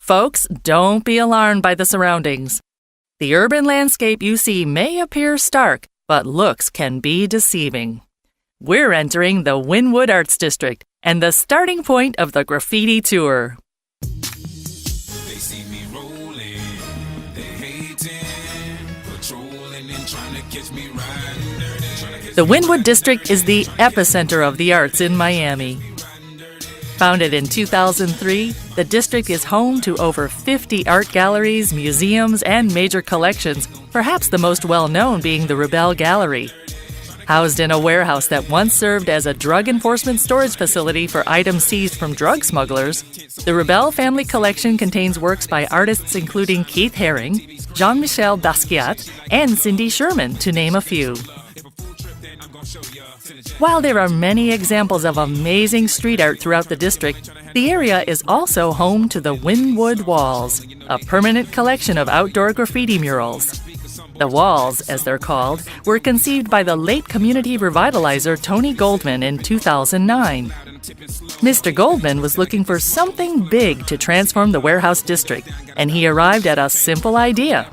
Folks, don't be alarmed by the surroundings. The urban landscape you see may appear stark, but looks can be deceiving. We're entering the Wynwood Arts District and the starting point of the graffiti tour. They see me rolling, they hating, patrolling and trying to catch me riding dirty. The Wynwood District is the epicenter of the arts in Miami. Founded in 2003, the district is home to over 50 art galleries, museums, and major collections, perhaps the most well-known being the Rebel Gallery. Housed in a warehouse that once served as a drug enforcement storage facility for items seized from drug smugglers, the Rebel family collection contains works by artists including Keith Haring, Jean-Michel Basquiat, and Cindy Sherman, to name a few. While there are many examples of amazing street art throughout the district, the area is also home to the Wynwood Walls, a permanent collection of outdoor graffiti murals. The walls, as they're called, were conceived by the late community revitalizer Tony Goldman in 2009. Mr. Goldman was looking for something big to transform the warehouse district, and he arrived at a simple idea.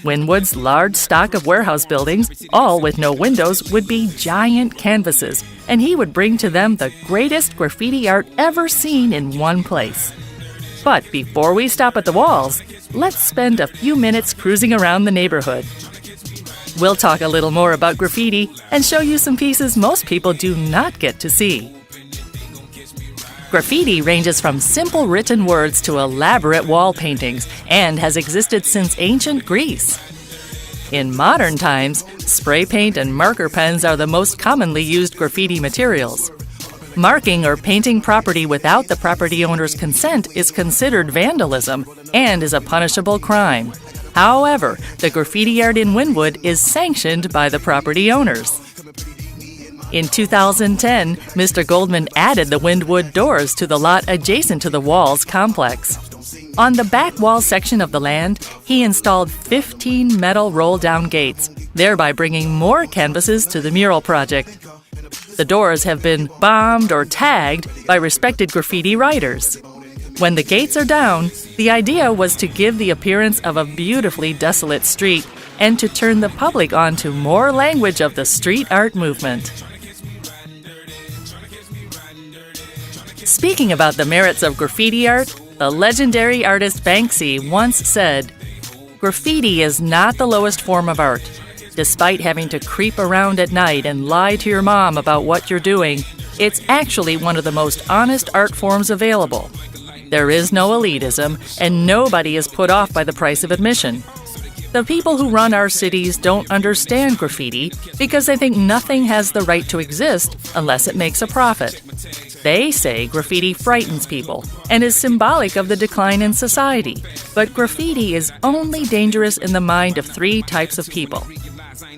Wynwood's large stock of warehouse buildings, all with no windows, would be giant canvases, and he would bring to them the greatest graffiti art ever seen in one place. But before we stop at the walls, let's spend a few minutes cruising around the neighborhood. We'll talk a little more about graffiti and show you some pieces most people do not get to see. Graffiti ranges from simple written words to elaborate wall paintings and has existed since ancient Greece. In modern times, spray paint and marker pens are the most commonly used graffiti materials. Marking or painting property without the property owner's consent is considered vandalism and is a punishable crime. However, the graffiti art in Wynwood is sanctioned by the property owners. In 2010, Mr. Goldman added the Wynwood doors to the lot adjacent to the Walls complex. On the back wall section of the land, he installed 15 metal roll-down gates, thereby bringing more canvases to the mural project. The doors have been bombed or tagged by respected graffiti writers. When the gates are down, the idea was to give the appearance of a beautifully desolate street and to turn the public on to more language of the street art movement. Speaking about the merits of graffiti art, the legendary artist Banksy once said, "Graffiti is not the lowest form of art. Despite having to creep around at night and lie to your mom about what you're doing, it's actually one of the most honest art forms available. There is no elitism, and nobody is put off by the price of admission. The people who run our cities don't understand graffiti because they think nothing has the right to exist unless it makes a profit. They say graffiti frightens people and is symbolic of the decline in society, but graffiti is only dangerous in the mind of three types of people: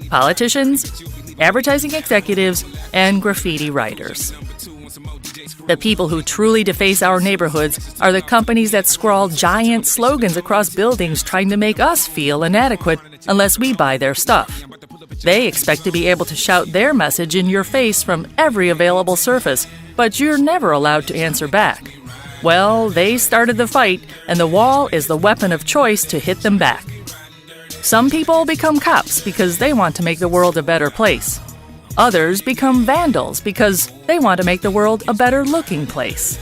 politicians, advertising executives, and graffiti writers. The people who truly deface our neighborhoods are the companies that scrawl giant slogans across buildings trying to make us feel inadequate unless we buy their stuff. They expect to be able to shout their message in your face from every available surface, but you're never allowed to answer back. Well, they started the fight, and the wall is the weapon of choice to hit them back. Some people become cops because they want to make the world a better place. Others become vandals because they want to make the world a better-looking place.